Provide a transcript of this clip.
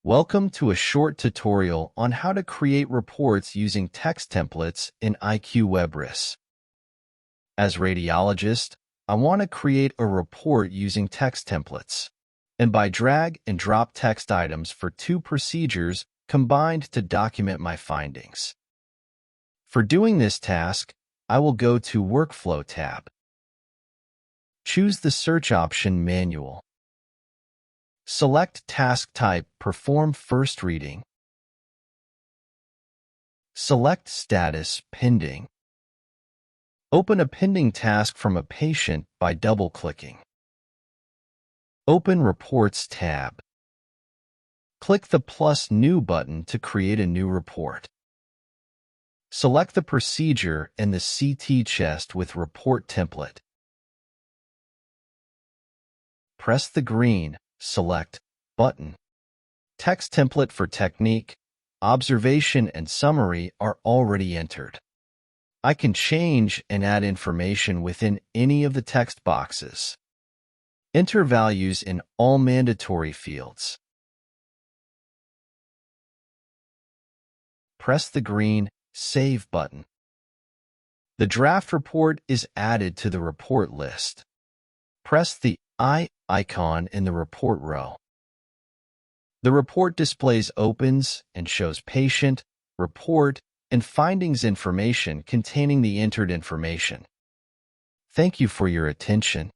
Welcome to a short tutorial on how to create reports using text templates in iQ-WEB RIS. As radiologist, I want to create a report using text templates, and by drag and drop text items for two procedures combined to document my findings. For doing this task, I will go to Workflow tab. Choose the search option Manual. Select Task Type Perform First Reading. Select Status Pending. Open a pending task from a patient by double-clicking. Open Reports tab. Click the plus New button to create a new report. Select the procedure in the CT chest with Report Template. Press the green Select button. Text template for technique, observation, and summary are already entered. I can change and add information within any of the text boxes. Enter values in all mandatory fields. Press the green Save button. The draft report is added to the report list. Press the I icon in the report row. The report displays opens and shows patient, report, and findings information containing the entered information. Thank you for your attention.